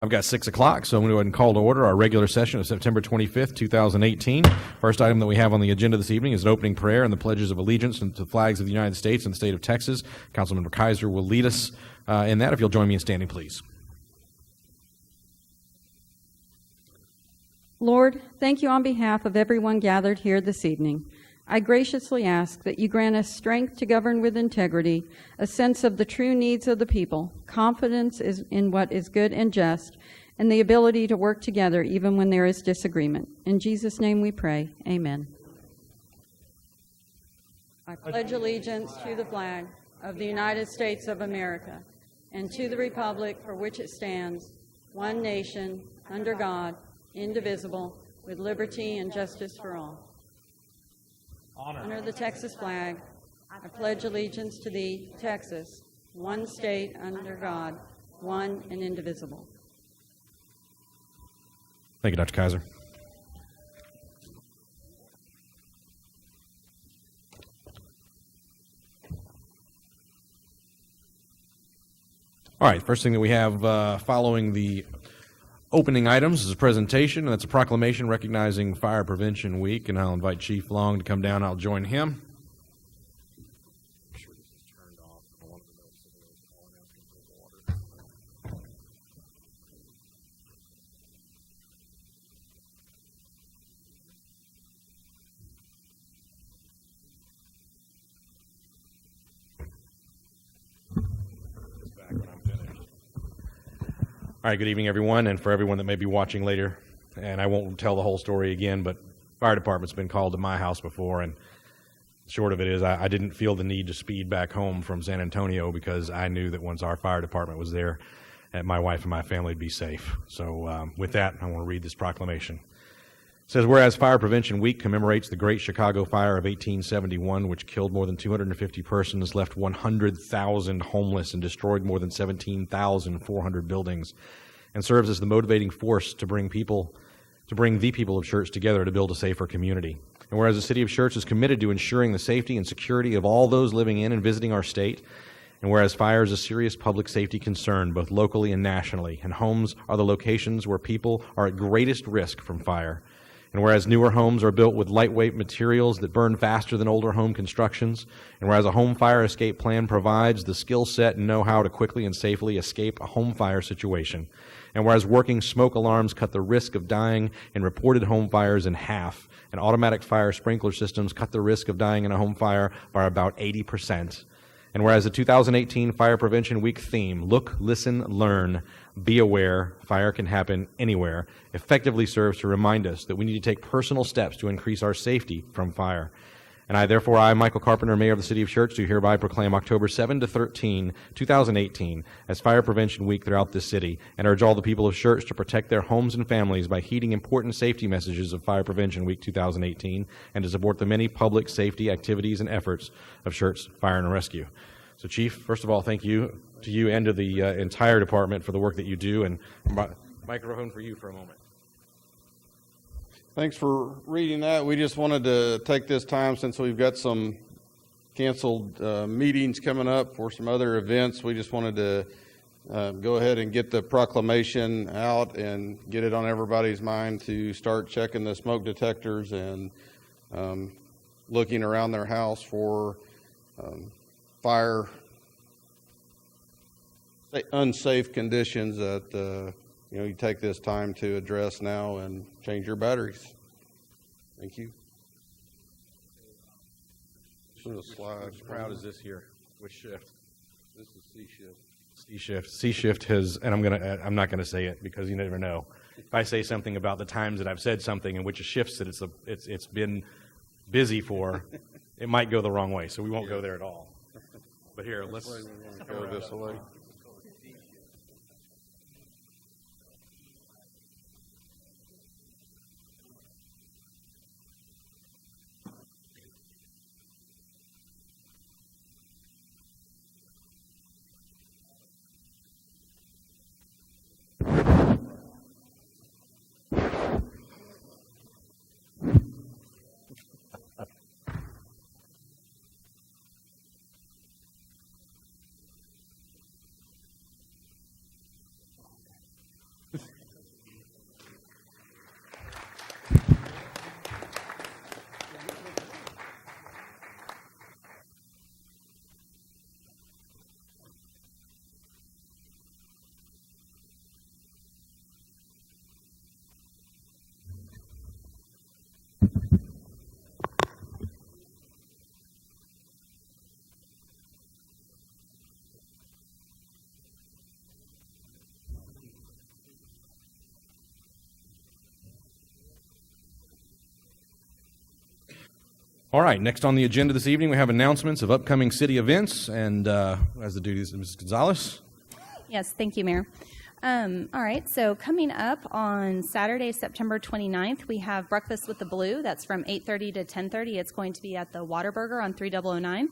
I've got 6 o'clock, so I'm going to go ahead and call to order our regular session of September 25th, 2018. First item that we have on the agenda this evening is an opening prayer and the pledges of allegiance to the flags of the United States and the state of Texas. Councilmember Kaiser will lead us in that. If you'll join me in standing, please. Lord, thank you on behalf of everyone gathered here this evening. I graciously ask that you grant us strength to govern with integrity, a sense of the true needs of the people, confidence in what is good and just, and the ability to work together even when there is disagreement. In Jesus' name we pray. Amen. I pledge allegiance to the flag of the United States of America and to the republic for which it stands, one nation, under God, indivisible, with liberty and justice for all. Honor the Texas flag. I pledge allegiance to thee, Texas, one state under God, one and indivisible. Thank you, Dr. Kaiser. All right, first thing that we have following the opening items is a presentation, and that's a proclamation recognizing Fire Prevention Week, and I'll invite Chief Long to come down. I'll join him. All right, good evening, everyone, and for everyone that may be watching later, and I won't tell the whole story again, but fire department's been called to my house before, and short of it is I didn't feel the need to speed back home from San Antonio because I knew that once our fire department was there, that my wife and my family would be safe. So with that, I want to read this proclamation. It says, whereas Fire Prevention Week commemorates the Great Chicago Fire of 1871, which killed more than 250 persons, left 100,000 homeless, and destroyed more than 17,400 buildings, and serves as the motivating force to bring the people of Schertz together to build a safer community. And whereas the city of Schertz is committed to ensuring the safety and security of all those living in and visiting our state, and whereas fire is a serious public safety concern both locally and nationally, and homes are the locations where people are at greatest risk from fire, and whereas newer homes are built with lightweight materials that burn faster than older home constructions, and whereas a home fire escape plan provides the skill set and know-how to quickly and safely escape a home fire situation, and whereas working smoke alarms cut the risk of dying in reported home fires in half, and automatic fire sprinkler systems cut the risk of dying in a home fire by about 80%, and whereas the 2018 Fire Prevention Week theme, Look, Listen, Learn, Be Aware, Fire Can Happen Anywhere, effectively serves to remind us that we need to take personal steps to increase our safety from fire. And I, Michael Carpenter, Mayor of the City of Schertz, do hereby proclaim October 7 to 13, 2018, as Fire Prevention Week throughout this city, and urge all the people of Schertz to protect their homes and families by heeding important safety messages of Fire Prevention Week 2018, and to support the many public safety activities and efforts of Schertz Fire and Rescue. So, Chief, first of all, thank you to you and to the entire department for the work that you do, and microphone for you for a moment. Thanks for reading that. We just wanted to take this time, since we've got some canceled meetings coming up for some other events. We just wanted to go ahead and get the proclamation out and get it on everybody's mind to start checking the smoke detectors and looking around their house for fire unsafe conditions that you take this time to address now and change your batteries. Thank you. Which crowd is this here? Which shift? This is C shift. C shift. C shift has, and I'm not gonna say it because you never know. If I say something about the times that I've said something and which shifts that it's been busy for, it might go the wrong way. So we won't go there at all. But here, let's go this way. All right, next on the agenda this evening, we have announcements of upcoming city events, and as the duties of Mrs. Gonzalez. Yes, thank you, Mayor. All right, so coming up on Saturday, September 29th, we have Breakfast with the Blue. That's from 8:30 to 10:30. It's going to be at the Whataburger on 3009.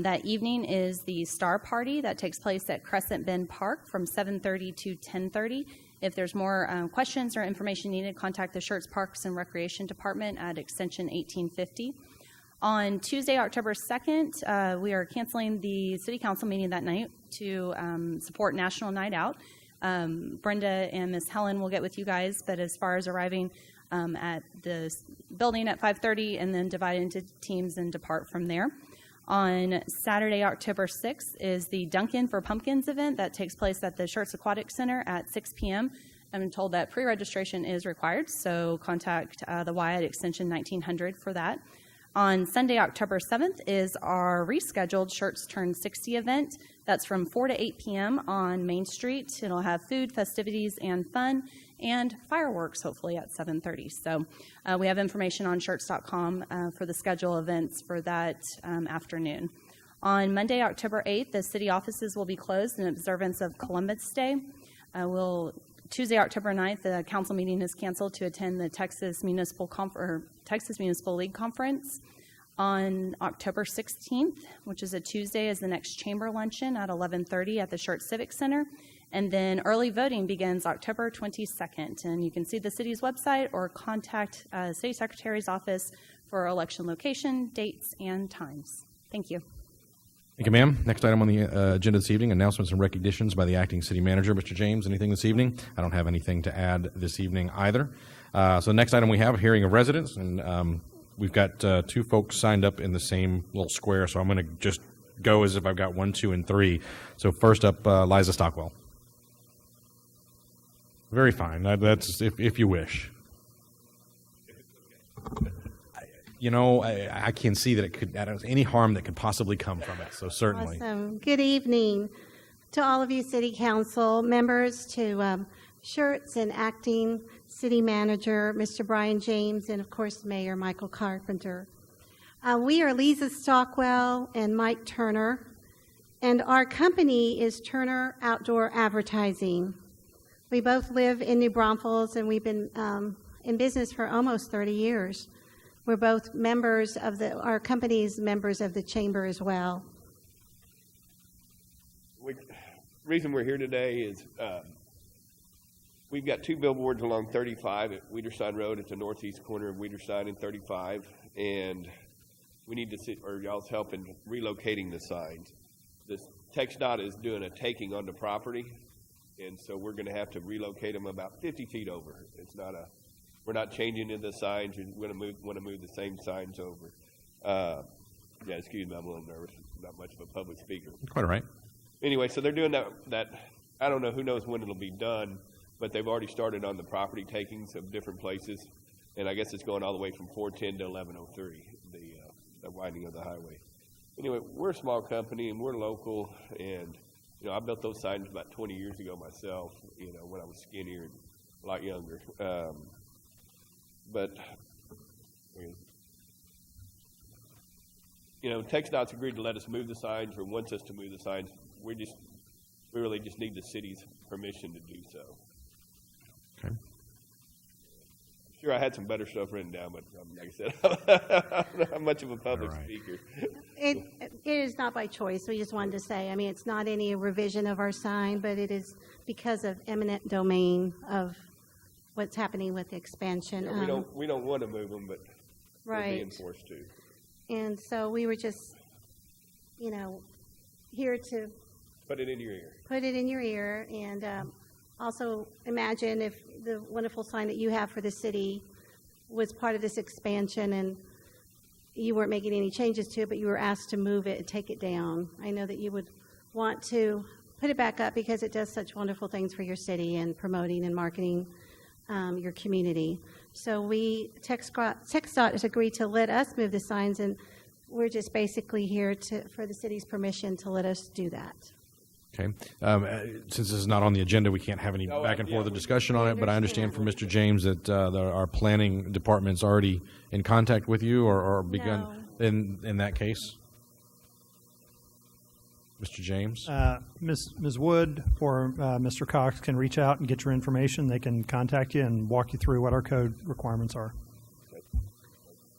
That evening is the Star Party that takes place at Crescent Bend Park from 7:30 to 10:30. If there's more questions or information needed, contact the Schertz Parks and Recreation Department at extension 1850. On Tuesday, October 2nd, we are canceling the City Council meeting that night to support National Night Out. Brenda and Miss Helen will get with you guys, but as far as arriving at the building at 5:30 and then divide into teams and depart from there. On Saturday, October 6th is the Dunkin' for Pumpkins event that takes place at the Schertz Aquatic Center at 6 p.m. I'm told that pre-registration is required, so contact the Y at extension 1900 for that. On Sunday, October 7th is our rescheduled Schertz Turn 60 event. That's from 4 to 8 p.m. on Main Street. It'll have food, festivities, and fun, and fireworks, hopefully, at 7:30. So we have information on Schertz.com for the schedule events for that afternoon. On Monday, October 8th, the city offices will be closed in observance of Columbus Day. Tuesday, October 9th, the council meeting is canceled to attend the Texas Municipal League Conference. On October 16th, which is a Tuesday, is the next chamber luncheon at 11:30 at the Schertz Civic Center. And then early voting begins October 22nd. And you can see the city's website or contact the city secretary's office for election location, dates, and times. Thank you. Thank you, ma'am. Next item on the agenda this evening, announcements and recognitions by the acting city manager. Mr. James, anything this evening? I don't have anything to add this evening either. So the next item we have, hearing of residents, and we've got two folks signed up in the same little square, so I'm going to just go as if I've got 1, 2, and 3. So first up, Liza Stockwell. Very fine. That's if you wish. You know, I can see that it could, any harm that could possibly come from it, so certainly. Awesome. Good evening to all of you city council members, to Schertz and acting city manager, Mr. Brian James, and of course, Mayor Michael Carpenter. We are Lisa Stockwell and Mike Turner, and our company is Turner Outdoor Advertising. We both live in New Braunfels, and we've been in business for almost 30 years. We're both members of our company's members of the chamber as well. The reason we're here today is we've got 2 billboards along 35 at Wiederside Road at the northeast corner of Wiederside and 35, and we need y'all's help in relocating the signs. This TxDOT is doing a taking on the property, and so we're going to have to relocate them about 50 feet over. We're not changing in the signs. We're going to want to move the same signs over. Yeah, excuse me, I'm a little nervous. I'm not much of a public speaker. Quite all right. Anyway, so they're doing that. I don't know, who knows when it'll be done, but they've already started on the property takings of different places, and I guess it's going all the way from 410 to 1103, the widening of the highway. Anyway, we're a small company, and we're local, and, I built those signs about 20 years ago myself, when I was skinnier and a lot younger. But, TxDOT's agreed to let us move the signs or wants us to move the signs. We really just need the city's permission to do so. Okay. Sure, I had some better stuff written down, but like I said, I'm not much of a public speaker. It is not by choice. We just wanted to say, it's not any revision of our sign, but it is because of eminent domain of what's happening with the expansion. Yeah, we don't want to move them, but we're being forced to. And so we were just, here to put it in your ear. Put it in your ear, and also imagine if the wonderful sign that you have for the city was part of this expansion, and you weren't making any changes to it, but you were asked to move it and take it down. I know that you would want to put it back up because it does such wonderful things for your city and promoting and marketing your community. So TxDOT has agreed to let us move the signs, and we're just basically here for the city's permission to let us do that. Okay. Since this is not on the agenda, we can't have any back and forth discussion on it, but I understand from Mr. James that our planning department's already in contact with you or begun in that case. Mr. James? Ms. Wood or Mr. Cox can reach out and get your information. They can contact you and walk you through what our code requirements are.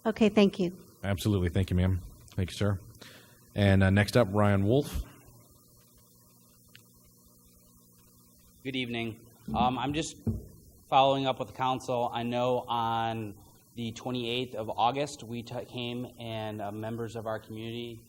Okay, thank you. Absolutely. Thank you, ma'am. Thank you, sir. And next up, Ryan Wolf. Good evening. I'm just following up with the council. I know on the 28th of August, we came and members of our community,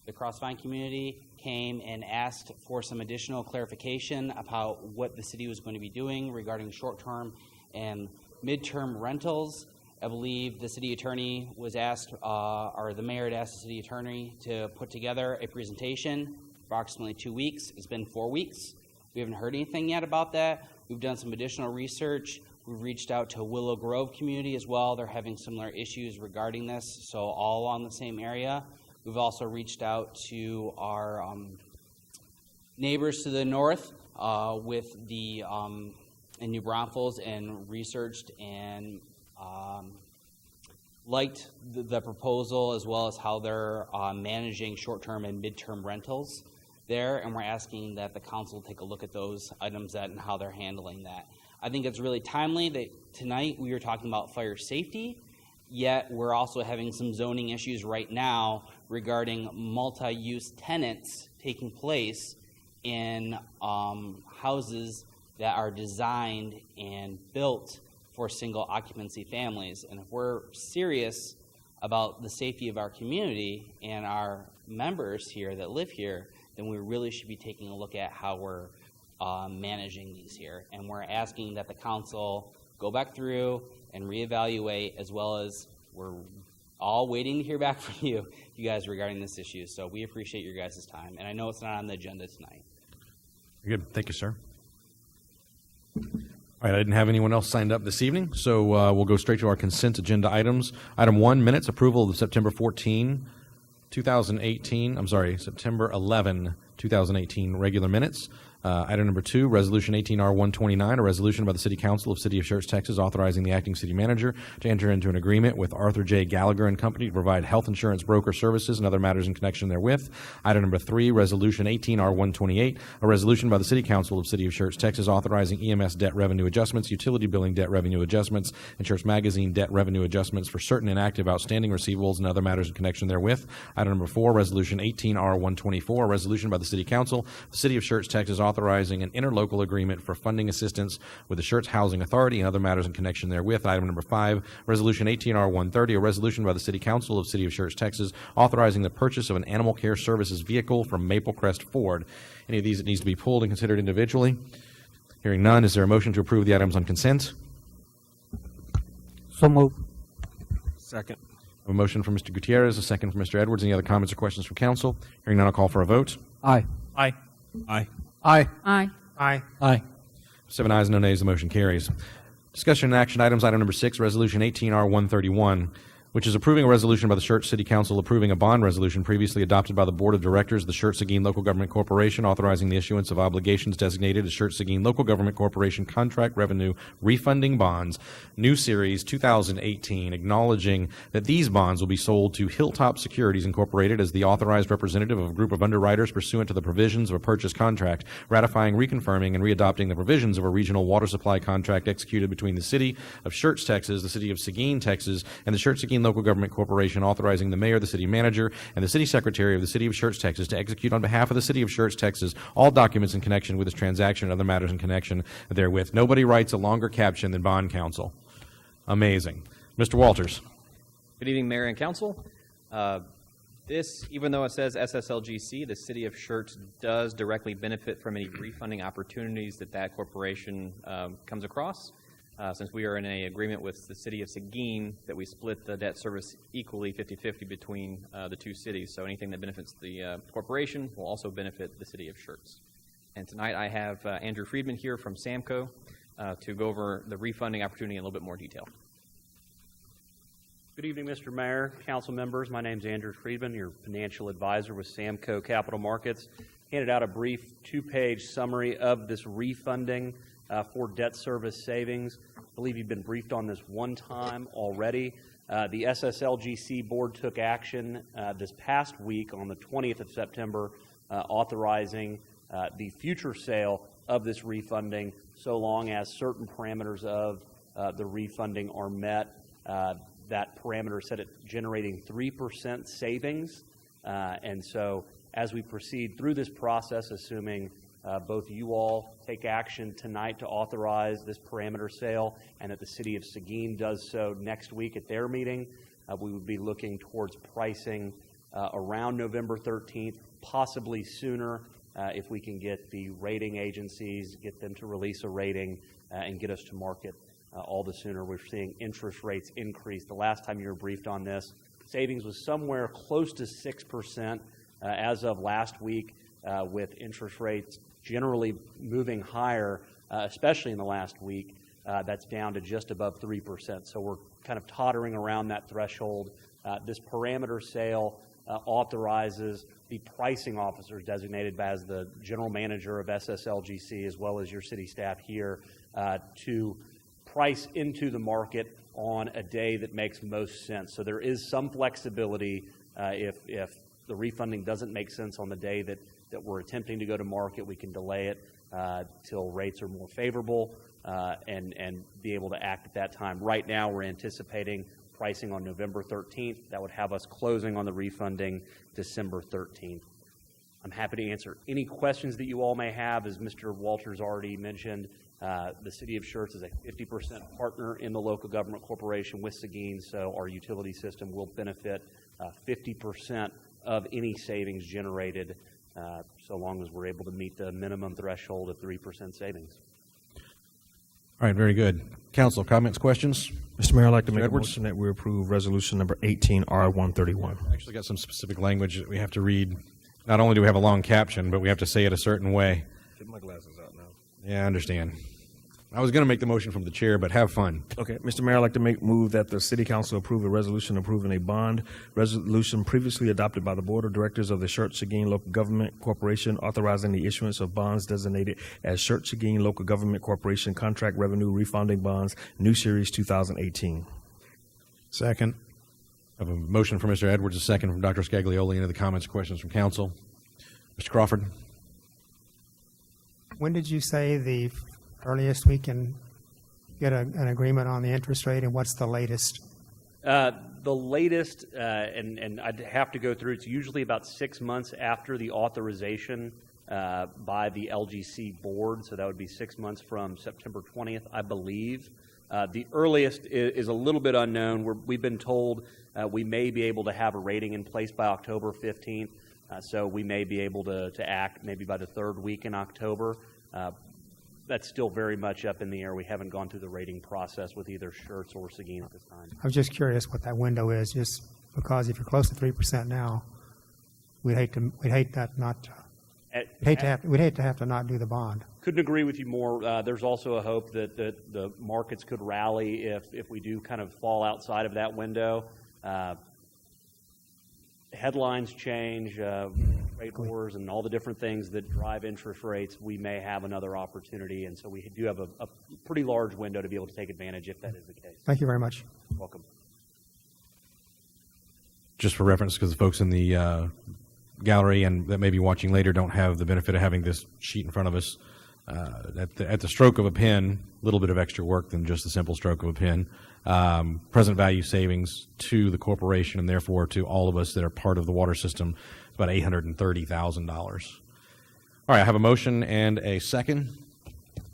the Crossvine community, came and asked for some additional clarification about what the city was going to be doing regarding short-term and midterm rentals. I believe the city attorney was asked, or the mayor had asked the city attorney to put together a presentation, approximately 2 weeks. It's been 4 weeks. We haven't heard anything yet about that. We've done some additional research. We've reached out to Willow Grove community as well. They're having similar issues regarding this, so all along the same area. We've also reached out to our neighbors to the north with the in New Braunfels and researched and liked the proposal as well as how they're managing short-term and midterm rentals there, and we're asking that the council take a look at those items and how they're handling that. I think it's really timely that tonight we were talking about fire safety, yet we're also having some zoning issues right now regarding multi-use tenants taking place in houses that are designed and built for single occupancy families. And if we're serious about the safety of our community and our members here that live here, then we really should be taking a look at how we're managing these here. And we're asking that the council go back through and reevaluate, as well as we're all waiting to hear back from you guys regarding this issue. So we appreciate your guys' time. And I know it's not on the agenda tonight. Good. Thank you, sir. All right, I didn't have anyone else signed up this evening, so we'll go straight to our consent agenda items. Item 1, minutes, approval of the September 14, 2018, I'm sorry, September 11, 2018 regular minutes. Item number 2, Resolution 18R129, a resolution by the City Council of City of Schertz, Texas, authorizing the acting city manager to enter into an agreement with Arthur J. Gallagher and Company to provide health insurance broker services and other matters in connection therewith. Item number 3, Resolution 18R128, a resolution by the City Council of City of Schertz, Texas, authorizing EMS debt revenue adjustments, utility billing debt revenue adjustments, and Schertz Magazine debt revenue adjustments for certain inactive outstanding receivables and other matters in connection therewith. Item number 4, Resolution 18R124, a resolution by the City Council of the City of Schertz, Texas, authorizing an interlocal agreement for funding assistance with the Schertz Housing Authority and other matters in connection therewith. Item number 5, Resolution 18R130, a resolution by the City Council of the City of Schertz, Texas, authorizing the purchase of an animal care services vehicle from Maple Crest Ford. Any of these that needs to be pulled and considered individually? Hearing none, is there a motion to approve the items on consent? So moved. Second. A motion from Mr. Gutierrez, a second from Mr. Edwards. Any other comments or questions from council? Hearing none, I'll call for a vote. Aye. Aye. Aye. Aye. Aye. Aye. Aye. 7 ayes, no nays, the motion carries. Discussion and action items, item number 6, Resolution 18R131, which is approving a resolution by the Schertz City Council approving a bond resolution previously adopted by the Board of Directors of the Schertz Seguin Local Government Corporation, authorizing the issuance of obligations designated as Schertz Seguin Local Government Corporation Contract Revenue Refunding Bonds, New Series 2018, acknowledging that these bonds will be sold to Hilltop Securities Incorporated as the authorized representative of a group of underwriters pursuant to the provisions of a purchase contract, ratifying, reconfirming, and readopting the provisions of a regional water supply contract executed between the City of Schertz, Texas, the City of Seguin, Texas, and the Schertz Seguin Local Government Corporation, authorizing the mayor, the city manager, and the city secretary of the City of Schertz, Texas, to execute on behalf of the City of Schertz, Texas, all documents in connection with this transaction and other matters in connection therewith. Nobody writes a longer caption than bond counsel. Amazing. Mr. Walters. Good evening, Mayor and Council. This, even though it says SSLGC, the City of Schertz does directly benefit from any refunding opportunities that corporation comes across. Since we are in an agreement with the City of Seguin that we split the debt service equally 50-50 between the two cities. So anything that benefits the corporation will also benefit the City of Schertz. And tonight I have Andrew Friedman here from SAMCO to go over the refunding opportunity in a little bit more detail. Good evening, Mr. Mayor, council members. My name is Andrew Friedman, your financial advisor with SAMCO Capital Markets. handed out a brief 2-page summary of this refunding for debt service savings. I believe you've been briefed on this one time already. The SSLGC board took action this past week on the 20th of September, authorizing the future sale of this refunding so long as certain parameters of the refunding are met. That parameter set at generating 3% savings. And so as we proceed through this process, assuming both you all take action tonight to authorize this parameter sale and that the city of Seguin does so next week at their meeting, we would be looking towards pricing around November 13th, possibly sooner if we can get the rating agencies, get them to release a rating and get us to market all the sooner. We're seeing interest rates increase. The last time you were briefed on this, savings was somewhere close to 6% as of last week, with interest rates generally moving higher, especially in the last week. That's down to just above 3%. So we're kind of tottering around that threshold. This parameter sale authorizes the pricing officers designated as the general manager of SSLGC, as well as your city staff here, to price into the market on a day that makes most sense. So there is some flexibility if the refunding doesn't make sense on the day that we're attempting to go to market. We can delay it till rates are more favorable and be able to act at that time. Right now, we're anticipating pricing on November 13th. That would have us closing on the refunding December 13th. I'm happy to answer any questions that you all may have. As Mr. Walters already mentioned, the City of Schertz is a 50% partner in the local government corporation with Seguin, so our utility system will benefit 50% of any savings generated, so long as we're able to meet the minimum threshold of 3% savings. All right, very good. Council, comments, questions? Mr. Mayor, I'd like to make Edwards? a motion that we approve resolution number 18R131. Actually got some specific language that we have to read. Not only do we have a long caption, but we have to say it a certain way. Get my glasses out now. Yeah, I understand. I was going to make the motion from the chair, but have fun. Okay, Mr. Mayor, I'd like to move that the City Council approve a resolution approving a bond resolution previously adopted by the Board of Directors of the Schertz Seguin Local Government Corporation, authorizing the issuance of bonds designated as Schertz Seguin Local Government Corporation Contract Revenue Refunding Bonds, New Series 2018. Second. I have a motion from Mr. Edwards, a second from Dr. Scaglioli. Any other comments or questions from council? Mr. Crawford? When did you say the earliest we can get an agreement on the interest rate, and what's the latest? The latest, and I'd have to go through, it's usually about 6 months after the authorization by the LGC board, so that would be 6 months from September 20th, I believe. The earliest is a little bit unknown. We've been told we may be able to have a rating in place by October 15th, so we may be able to act maybe by the third week in October. That's still very much up in the air. We haven't gone through the rating process with either Schertz or Seguin at this time. I was just curious what that window is, just because if you're close to 3% now, we'd hate to have to not do the bond. Couldn't agree with you more. There's also a hope that the markets could rally if we do kind of fall outside of that window. Headlines change, rate wars, and all the different things that drive interest rates. We may have another opportunity, and so we do have a pretty large window to be able to take advantage if that is the case. Thank you very much. Welcome. Just for reference, because the folks in the gallery and that may be watching later don't have the benefit of having this sheet in front of us. At the stroke of a pen, a little bit of extra work than just the simple stroke of a pen. Present value savings to the corporation and therefore to all of us that are part of the water system is about $830,000. All right, I have a motion and a second.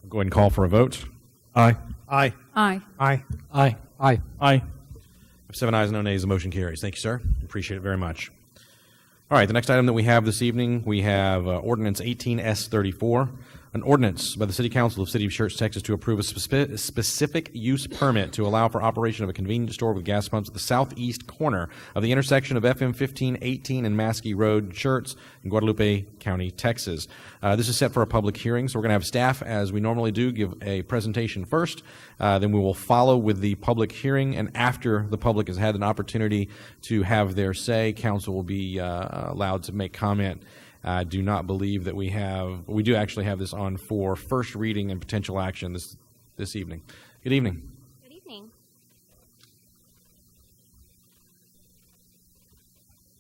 I'll go ahead and call for a vote. Aye. Aye. Aye. Aye. Aye. Aye. Aye. 7 ayes, no nays, the motion carries. Thank you, sir. Appreciate it very much. All right, the next item that we have this evening, we have Ordinance 18S34, an ordinance by the City Council of the City of Schertz, Texas, to approve a specific use permit to allow for operation of a convenience store with gas pumps at the southeast corner of the intersection of FM 1518 and Maskey Road, Schertz, in Guadalupe County, Texas. This is set for a public hearing, so we're going to have staff, as we normally do, give a presentation first. Then we will follow with the public hearing, and after the public has had an opportunity to have their say, council will be allowed to make comment I do not believe that we do actually have this on for first reading and potential action this evening. Good evening. Good evening.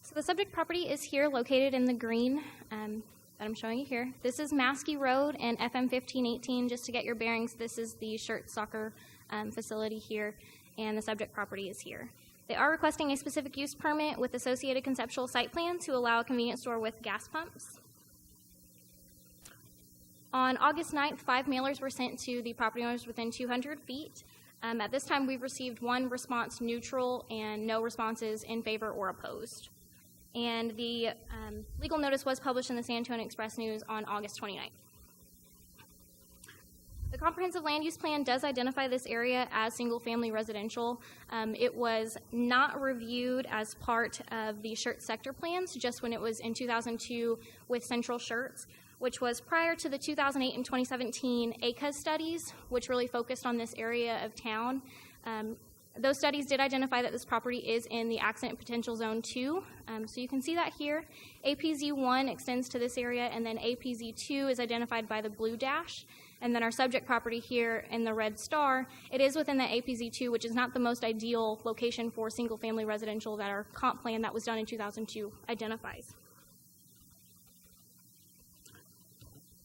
So the subject property is here, located in the green that I'm showing you here. This is Maskey Road and FM 1518. Just to get your bearings, this is the Schertz soccer facility here, and the subject property is here. They are requesting a specific use permit with associated conceptual site plan to allow a convenience store with gas pumps. On August 9th, 5 mailers were sent to the property owners within 200 feet. At this time, we've received 1 response neutral and no responses in favor or opposed. And the legal notice was published in the San Antonio Express News on August 29th. The comprehensive land use plan does identify this area as single-family residential. It was not reviewed as part of the Schertz sector plans, just when it was in 2002 with Central Schertz, which was prior to the 2008 and 2017 ACUS studies, which really focused on this area of town. Those studies did identify that this property is in the accident potential zone 2. So you can see that here. APZ1 extends to this area, and then APZ2 is identified by the blue dash. And then our subject property here in the red star, it is within the APZ2, which is not the most ideal location for single-family residential that our comp plan that was done in 2002 identifies.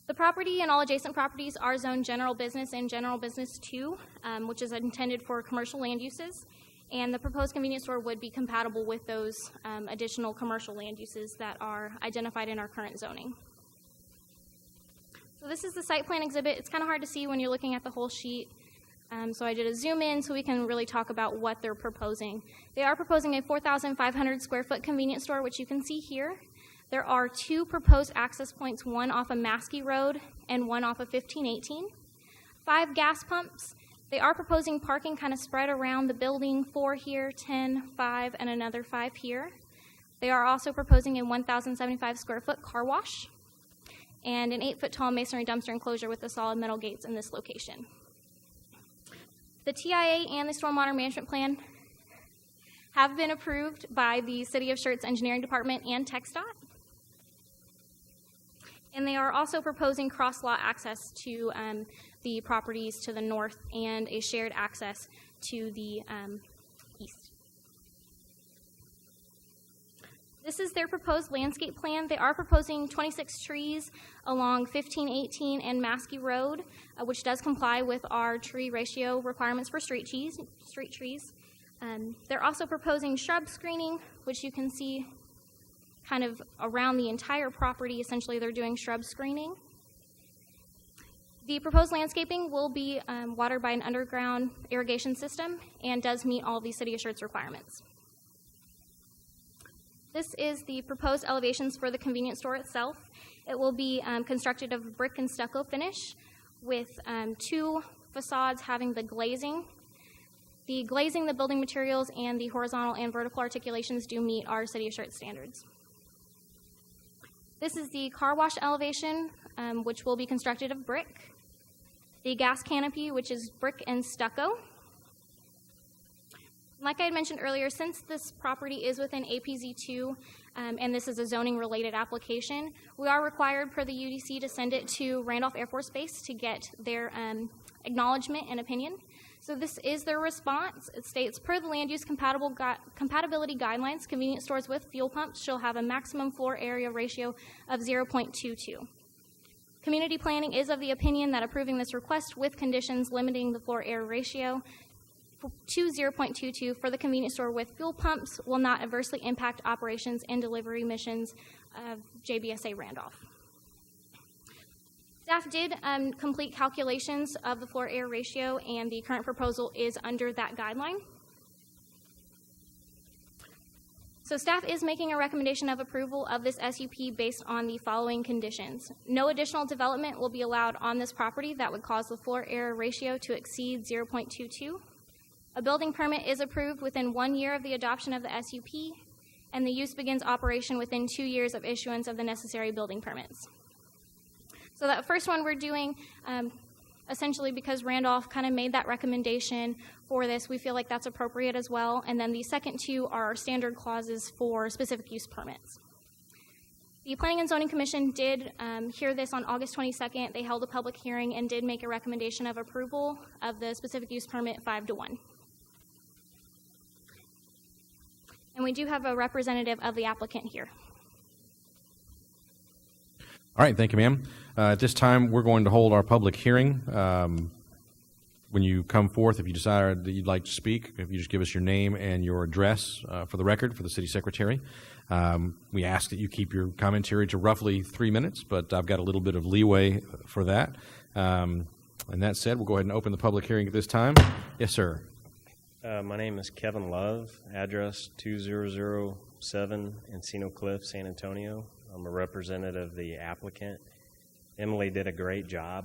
The property and all adjacent properties are zoned general business and general business 2, which is intended for commercial land uses, and the proposed convenience store would be compatible with those additional commercial land uses that are identified in our current zoning. So this is the site plan exhibit. It's kind of hard to see when you're looking at the whole sheet, so I did a zoom in so we can really talk about what they're proposing. They are proposing a 4,500 square foot convenience store, which you can see here. There are 2 proposed access points, one off of Maskey Road and one off of 1518. 5 gas pumps. They are proposing parking kind of spread around the building, 4 here, 10, 5, and another 5 here. They are also proposing a 1,075 square foot car wash and an 8-foot tall masonry dumpster enclosure with the solid metal gates in this location. The TIA and the Stormwater Management Plan have been approved by the City of Schertz Engineering Department and TxDOT. And they are also proposing cross-lot access to the properties to the north and a shared access to the east. This is their proposed landscape plan. They are proposing 26 trees along 1518 and Maskey Road, which does comply with our tree ratio requirements for street trees. They're also proposing shrub screening, which you can see kind of around the entire property. Essentially, they're doing shrub screening. The proposed landscaping will be watered by an underground irrigation system and does meet all of the City of Schertz requirements. This is the proposed elevations for the convenience store itself. It will be constructed of brick and stucco finish with 2 facades having the glazing. The glazing, the building materials, and the horizontal and vertical articulations do meet our City of Schertz standards. This is the car wash elevation, which will be constructed of brick. The gas canopy, which is brick and stucco. Like I had mentioned earlier, since this property is within APZ2, and this is a zoning-related application, we are required per the UDC to send it to Randolph Air Force Base to get their acknowledgement and opinion. So this is their response. It states, per the land use compatibility guidelines, convenience stores with fuel pumps shall have a maximum floor area ratio of 0.22. Community planning is of the opinion that approving this request with conditions limiting the floor area ratio to 0.22 for the convenience store with fuel pumps will not adversely impact operations and delivery missions of JBSA Randolph. Staff did complete calculations of the floor area ratio, and the current proposal is under that guideline. So staff is making a recommendation of approval of this SUP based on the following conditions. No additional development will be allowed on this property that would cause the floor area ratio to exceed 0.22. A building permit is approved within 1 year of the adoption of the SUP, and the use begins operation within 2 years of issuance of the necessary building permits. So that first one we're doing, essentially because Randolph kind of made that recommendation for this, we feel like that's appropriate as well. And then the second 2 are our standard clauses for specific use permits. The Planning and Zoning Commission did hear this on August 22nd. They held a public hearing and did make a recommendation of approval of the specific use permit 5-1. And we do have a representative of the applicant here. All right, thank you, ma'am. At this time, we're going to hold our public hearing. When you come forth, if you decide that you'd like to speak, if you just give us your name and your address for the record for the city secretary. We ask that you keep your commentary to roughly 3 minutes, but I've got a little bit of leeway for that. And that said, we'll go ahead and open the public hearing at this time. Yes, sir. My name is Kevin Love, address 2007 Encino Cliff, San Antonio. I'm a representative of the applicant. Emily did a great job,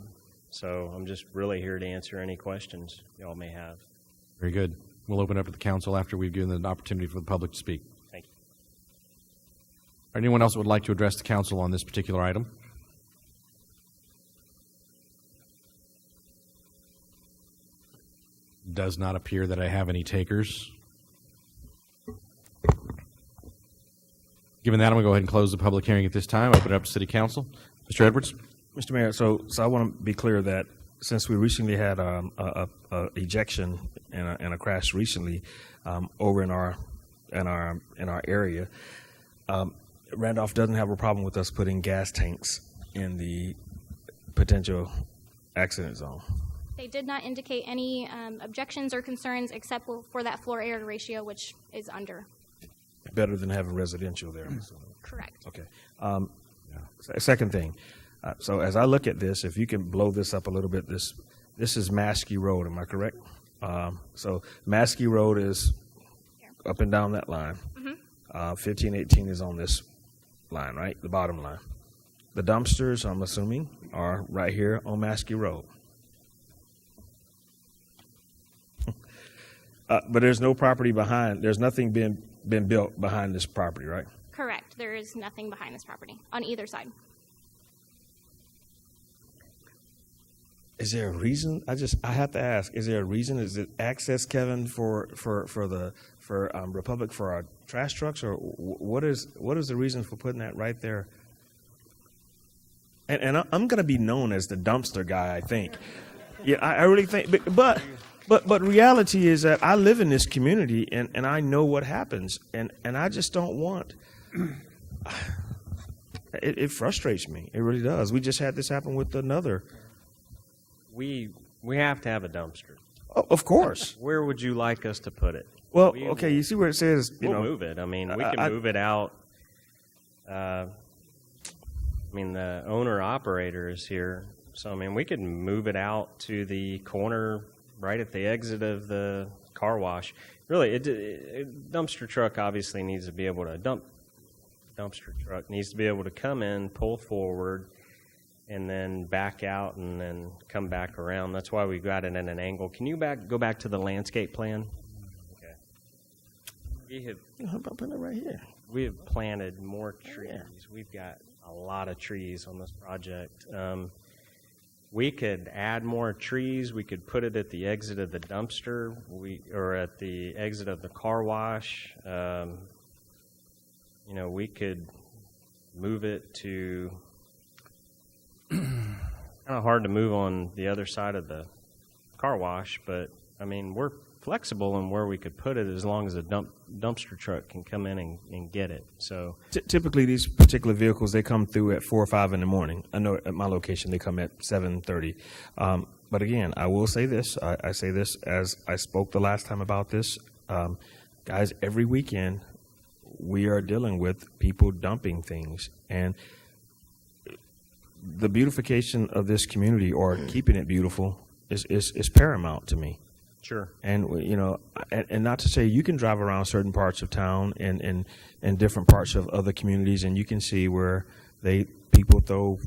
so I'm just really here to answer any questions y'all may have. Very good. We'll open up to the council after we've given an opportunity for the public to speak. Thank you. Anyone else that would like to address the council on this particular item? Does not appear that I have any takers. Given that, I'm going to go ahead and close the public hearing at this time. Open it up to City Council. Mr. Edwards? Mr. Mayor, so I want to be clear that since we recently had a ejection and a crash recently over in our area, Randolph doesn't have a problem with us putting gas tanks in the potential accident zone. They did not indicate any objections or concerns except for that floor area ratio, which is under. Better than having residential there. So. Correct. Okay. Second thing. So as I look at this, if you can blow this up a little bit, this is Maskey Road, am I correct? So Maskey Road is up and down that line. 1518 is on this line, right? The bottom line. The dumpsters, I'm assuming, are right here on Maskey Road. But there's no property behind, there's nothing been built behind this property, right? Correct. There is nothing behind this property on either side. Is there a reason? I have to ask. Is there a reason? Is it access, Kevin, for Republic for our trash trucks, or what is the reason for putting that right there? And I'm going to be known as the dumpster guy, I think. Yeah, I really think. But reality is that I live in this community and I know what happens, and I just don't want. It frustrates me. It really does. We just had this happen with another. We have to have a dumpster. Oh, of course. Where would you like us to put it? Well, okay, you see where it says, we'll move it. I mean, we can move it out. The owner-operator is here. So, I mean, we could move it out to the corner right at the exit of the car wash. Really, a dumpster truck obviously needs to be able to dumpster truck needs to be able to come in, pull forward, and then back out and then come back around. That's why we got it at an angle. Can you go back to the landscape plan? Okay. How about putting it right here? We have planted more trees. Yeah. We've got a lot of trees on this project. We could add more trees. We could put it at the exit of the dumpster, or at the exit of the car wash. We could move it to. Kind of hard to move on the other side of the car wash, but I mean we're flexible in where we could put it as long as a dumpster truck can come in and get it. So typically these particular vehicles, they come through at 4 or 5 in the morning. I know at my location they come at 7:30. But again, I will say this. I say this as I spoke the last time about this. Guys, every weekend we are dealing with people dumping things, and the beautification of this community, or keeping it beautiful, is paramount to me. Sure. And and not to say, you can drive around certain parts of town and different parts of other communities, and you can see where people throw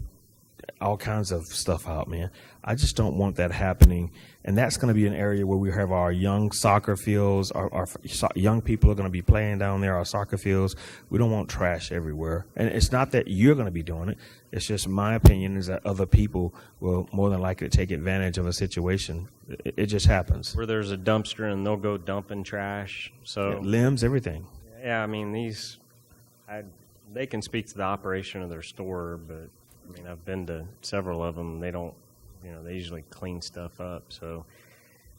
all kinds of stuff out, man. I just don't want that happening. And that's going to be an area where we have our young soccer fields. Our young people are going to be playing down there, our soccer fields. We don't want trash everywhere. And it's not that you're going to be doing it. It's just my opinion is that other people will more than likely take advantage of a situation. It just happens. Where there's a dumpster and they'll go dumping trash. So limbs, everything. Yeah, I mean, they can speak to the operation of their store, but I mean, I've been to several of them. They don't, they usually clean stuff up. So,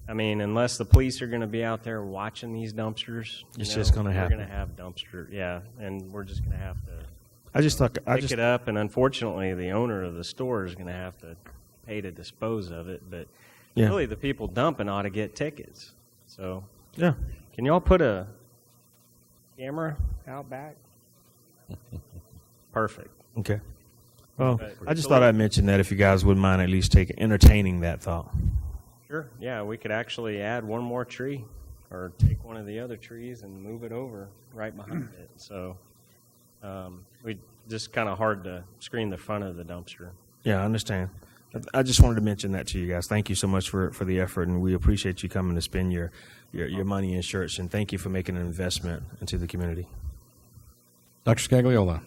I mean, unless the police are going to be out there watching these dumpsters, It's just gonna happen. We're going to have dumpster, yeah, and we're just going to have to pick it up, and unfortunately, the owner of the store is going to have to pay to dispose of it. But really, the people dumping ought to get tickets. So, yeah, can y'all put a camera out back? Perfect. Okay. Well, But- I just thought I'd mention that if you guys wouldn't mind at least entertaining that thought. Sure. Yeah, we could actually add one more tree, or take one of the other trees and move it over right behind it. So, we just kind of hard to screen the front of the dumpster. Yeah, I understand. I just wanted to mention that to you guys. Thank you so much for the effort, and we appreciate you coming to spend your money in Schertz, and thank you for making an investment into the community. Dr. Scagliola.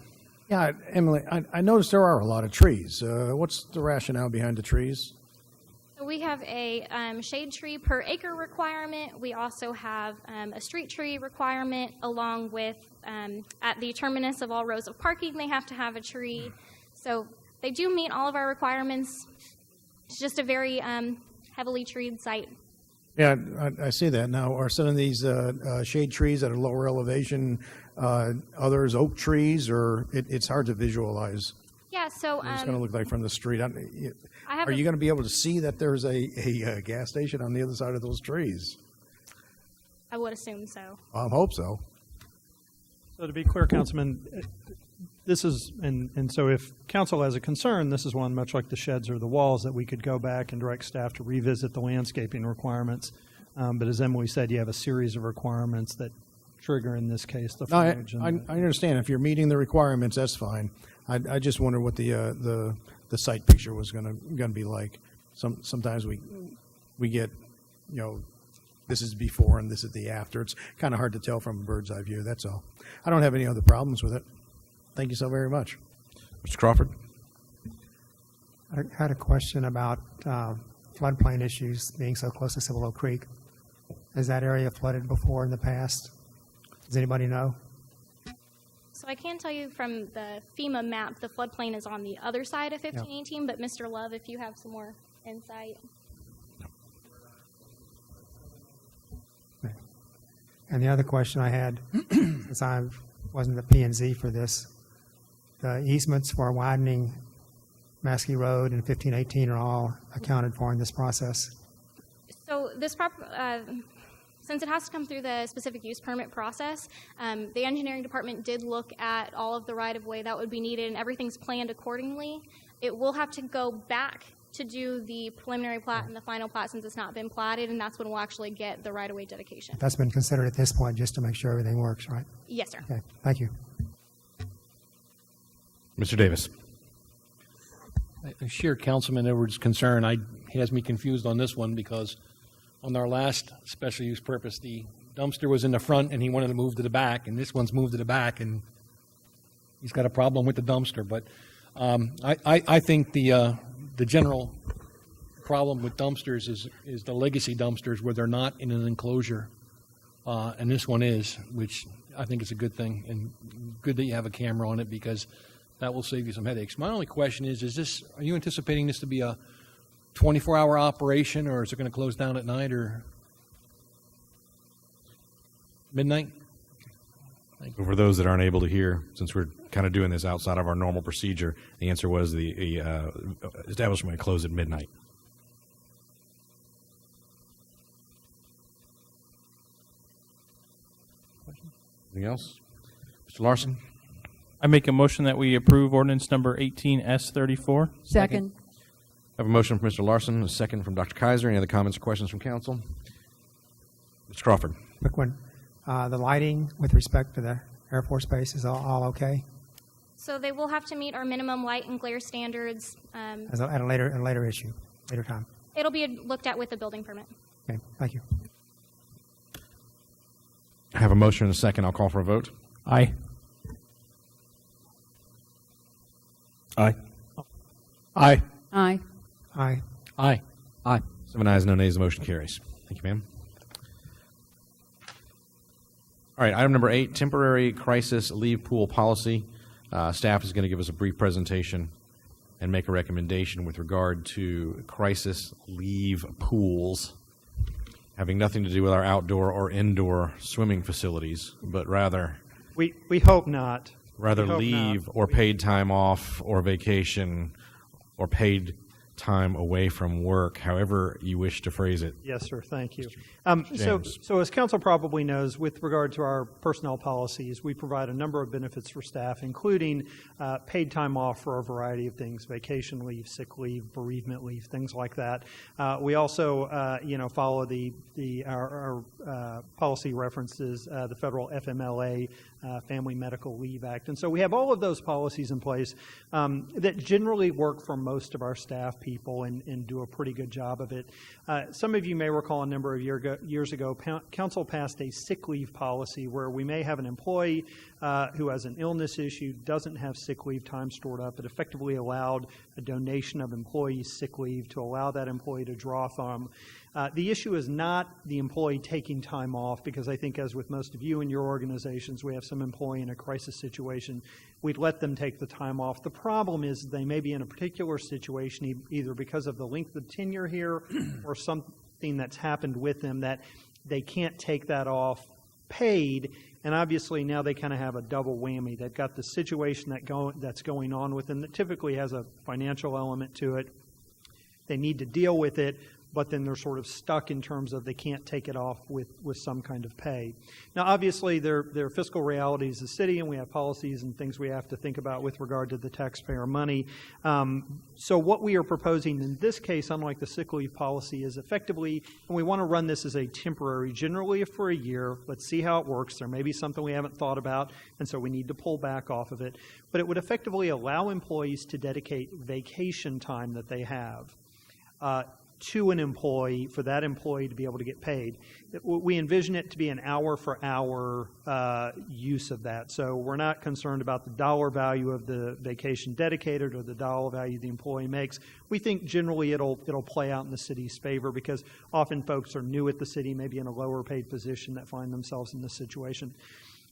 Yeah, Emily, I noticed there are a lot of trees. What's the rationale behind the trees? We have a shade tree per acre requirement. We also have a street tree requirement, along with at the terminus of all rows of parking, they have to have a tree. So they do meet all of our requirements. It's just a very heavily treed site. Yeah, I see that. Now, are some of these shade trees at a lower elevation, others oak trees, or it's hard to visualize? Yeah, so It's going to look like from the street. I have Are you going to be able to see that there's a gas station on the other side of those trees? I would assume so. I hope so. So to be clear, Councilman, this is, and so if council has a concern, this is one much like the sheds or the walls that we could go back and direct staff to revisit the landscaping requirements. But as Emily said, you have a series of requirements that trigger, in this case, the No, frontage. I understand. If you're meeting the requirements, that's fine. I just wonder what the site picture was going to be like. Sometimes we get, this is before and this is the after. It's kind of hard to tell from a bird's eye view. That's all. I don't have any other problems with it. Thank you so very much. Mr. Crawford? I had a question about floodplain issues being so close to Cibolo Creek. Has that area flooded before in the past? Does anybody know? So I can tell you from the FEMA map, the floodplain is on the other side of 1518, but Mr. Love, if you have some more insight. And the other question I had, since I wasn't the P&Z for this, the easements for widening Maskey Road and 1518 are all accounted for in this process. So this since it has to come through the specific use permit process, the engineering department did look at all of the right-of-way that would be needed, and everything's planned accordingly. It will have to go back to do the preliminary plat and the final plat since it's not been platted, and that's when we'll actually get the right-of-way dedication. That's been considered at this point just to make sure everything works, right? Yes, sir. Okay, thank you. Mr. Davis? I share Councilman Edwards' concern. He has me confused on this one because on our last special use purpose, the dumpster was in the front and he wanted to move to the back, and this one's moved to the back, and he's got a problem with the dumpster. But I think the general problem with dumpsters is the legacy dumpsters where they're not in an enclosure, and this one is, which I think is a good thing, and good that you have a camera on it because that will save you some headaches. My only question is are you anticipating this to be a 24-hour operation, or is it going to close down at night or midnight? For those that aren't able to hear, since we're kind of doing this outside of our normal procedure, the answer was the establishment closed at midnight. Anything else? Mr. Larson? I make a motion that we approve ordinance number 18S34. Second. I have a motion from Mr. Larson, a second from Dr. Kaiser. Any other comments or questions from council? Mr. Crawford? Quick one. The lighting with respect to the Air Force Base is all okay? So they will have to meet our minimum light and glare standards. At a later issue, later time? It'll be looked at with the building permit. Okay, thank you. I have a motion and a second. I'll call for a vote. Aye. Aye. Aye. Aye. Aye. Aye. Aye. 7 ayes, no nays. The motion carries. Thank you, ma'am. All right, item number 8, temporary crisis leave pool policy. Staff is going to give us a brief presentation and make a recommendation with regard to crisis leave pools, having nothing to do with our outdoor or indoor swimming facilities, but rather We hope not. rather We hope leave not. or paid time off or vacation or paid time away from work, however you wish to phrase it. Yes, sir. Thank you. James. So as council probably knows, with regard to our personnel policies, we provide a number of benefits for staff, including paid time off for a variety of things: vacation leave, sick leave, bereavement leave, things like that. We also, follow our policy references the federal FMLA, Family Medical Leave Act, and so we have all of those policies in place that generally work for most of our staff people and do a pretty good job of it. Some of you may recall a number of years ago, council passed a sick leave policy where we may have an employee who has an illness issue, doesn't have sick leave time stored up. It effectively allowed a donation of employee sick leave to allow that employee to draw from. The issue is not the employee taking time off, because I think, as with most of you in your organizations, we have some employee in a crisis situation. We'd let them take the time off. The problem is they may be in a particular situation, either because of the length of tenure here or something that's happened with them, that they can't take that off paid. And obviously now they kind of have a double whammy. They've got the situation that's going on with them that typically has a financial element to it. They need to deal with it, but then they're sort of stuck in terms of they can't take it off with some kind of pay. Now, obviously, there are fiscal realities of the city, and we have policies and things we have to think about with regard to the taxpayer money. So what we are proposing in this case, unlike the sick leave policy, is effectively, and we want to run this as a temporary, generally for a year. Let's see how it works. There may be something we haven't thought about, and so we need to pull back off of it. But it would effectively allow employees to dedicate vacation time that they have to an employee, for that employee to be able to get paid. We envision it to be an hour-for-hour use of that. So we're not concerned about the dollar value of the vacation dedicated or the dollar value the employee makes. We think generally it'll play out in the city's favor, because often folks are new at the city, maybe in a lower-paid position, that find themselves in this situation.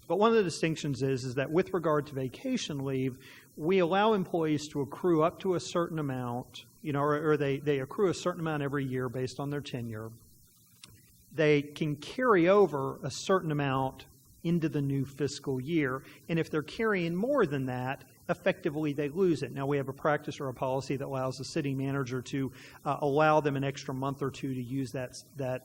But one of the distinctions is that with regard to vacation leave, we allow employees to accrue up to a certain amount, or they accrue a certain amount every year based on their tenure. They can carry over a certain amount into the new fiscal year, and if they're carrying more than that, effectively they lose it. Now, we have a practice or a policy that allows the city manager to allow them an extra month or two to use that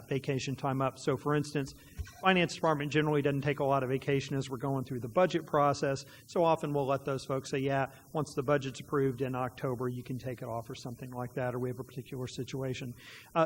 vacation time up. So, for instance, Finance Department generally doesn't take a lot of vacation as we're going through the budget process, so often we'll let those folks say, yeah, once the budget's approved in October, you can take it off or something like that, or we have a particular situation.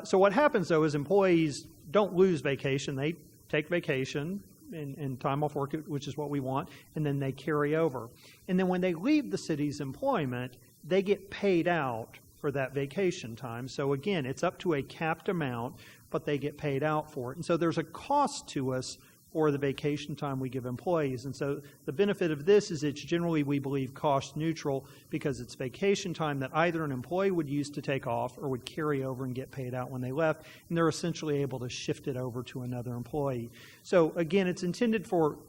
So what happens, though, is employees don't lose vacation. They take vacation and time off work, which is what we want, and then they carry over. And then when they leave the city's employment, they get paid out for that vacation time. So again, it's up to a capped amount, but they get paid out for it. And so there's a cost to us for the vacation time we give employees. And so the benefit of this is it's generally, we believe, cost neutral, because it's vacation time that either an employee would use to take off or would carry over and get paid out when they left, and they're essentially able to shift it over to another employee. So again, it's intended for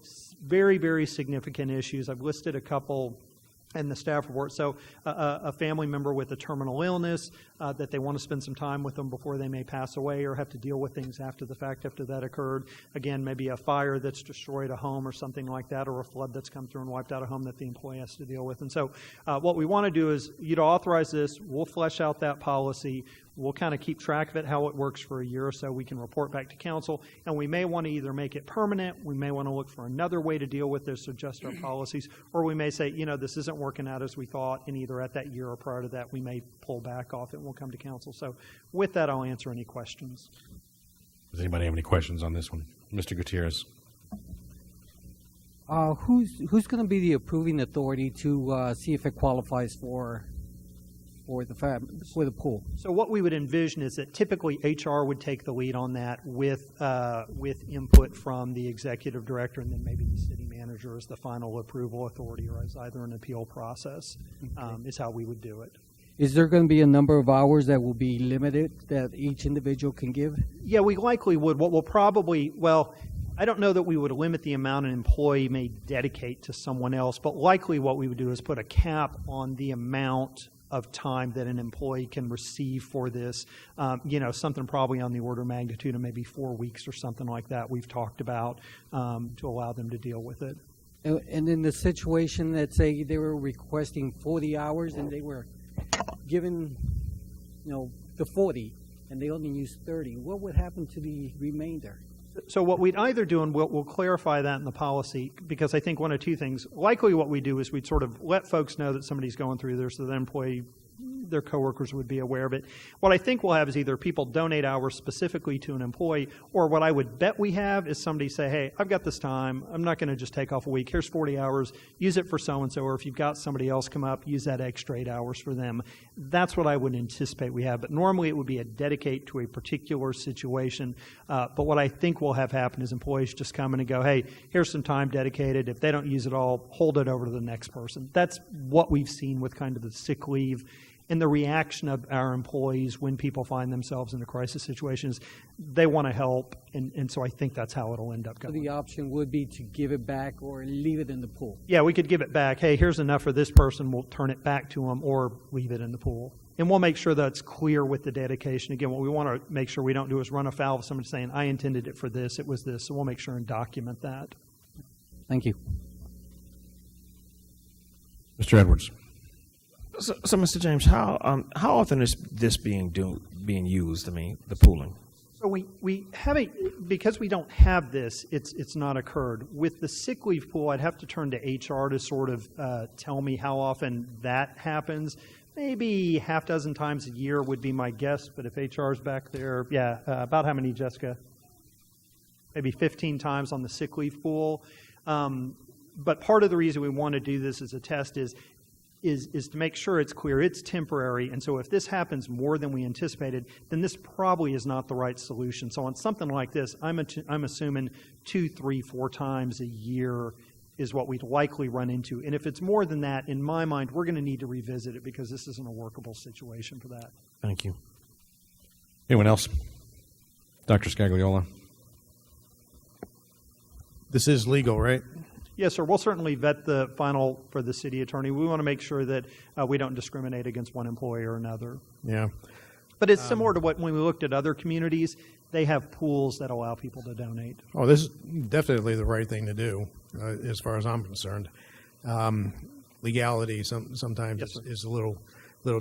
very, very significant issues. I've listed a couple in the staff report. So a family member with a terminal illness, that they want to spend some time with them before they may pass away or have to deal with things after the fact, after that occurred. Again, maybe a fire that's destroyed a home or something like that, or a flood that's come through and wiped out a home that the employee has to deal with. And so what we want to do is you to authorize this. We'll flesh out that policy. We'll kind of keep track of it, how it works for a year or so. We can report back to council, and we may want to either make it permanent, we may want to look for another way to deal with this, adjust our policies, or we may say, this isn't working out as we thought, and either at that year or prior to that, we may pull back off it and we'll come to council. So with that, I'll answer any questions. Does anybody have any questions on this one? Mr. Gutierrez. Who's going to be the approving authority to see if it qualifies for the pool? So what we would envision is that typically HR would take the lead on that with input from the executive director, and then maybe the city manager as the final approval authority, or as either an appeal process, is how we would do it. Is there going to be a number of hours that will be limited that each individual can give? Yeah, we likely would. What we'll probably, I don't know that we would limit the amount an employee may dedicate to someone else, but likely what we would do is put a cap on the amount of time that an employee can receive for this. Something probably on the order of magnitude of maybe 4 weeks or something like that we've talked about to allow them to deal with it. And in the situation that, say, they were requesting 40 hours and they were given, the 40, and they only used 30, what would happen to the remainder? So what we'd either do, and we'll clarify that in the policy, because I think one of two things. Likely what we do is we'd sort of let folks know that somebody's going through this, so the employee, their coworkers would be aware of it. What I think we'll have is either people donate hours specifically to an employee, or what I would bet we have is somebody say, hey, I've got this time. I'm not going to just take off a week. Here's 40 hours. Use it for so-and-so, or if you've got somebody else come up, use that extra 8 hours for them. That's what I would anticipate we have. But normally it would be a dedicate to a particular situation. But what I think will have happen is employees just come in and go, hey, here's some time dedicated. If they don't use it all, hold it over to the next person. That's what we've seen with kind of the sick leave. And the reaction of our employees when people find themselves in a crisis situation is they want to help, and so I think that's how it'll end up So going. the option would be to give it back or leave it in the pool. Yeah, we could give it back. Hey, here's enough for this person. We'll turn it back to them or leave it in the pool. And we'll make sure that's clear with the dedication. Again, what we want to make sure we don't do is run afoul of somebody saying, I intended it for this, it was this. So we'll make sure and document that. Thank you. Mr. Edwards. So, Mr. James, how often is this being used? I mean, the pooling. So we haven't, because we don't have this, it's not occurred. With the sick leave pool, I'd have to turn to HR to sort of tell me how often that happens. Maybe half dozen times a year would be my guess, but if HR's back there, about how many, Jessica? Maybe 15 times on the sick leave pool. But part of the reason we want to do this as a test is to make sure it's clear it's temporary, and so if this happens more than we anticipated, then this probably is not the right solution. So on something like this, I'm assuming 2, 3, 4 times a year is what we'd likely run into. And if it's more than that, in my mind, we're going to need to revisit it because this isn't a workable situation for that. Thank you. Anyone else? Dr. Scagliola. This is legal, right? Yes, sir. We'll certainly vet the final for the city attorney. We want to make sure that we don't discriminate against one employee or another. Yeah. But it's similar to what when we looked at other communities, they have pools that allow people to donate. Oh, this is definitely the right thing to do, as far as I'm concerned. Legality sometimes is a little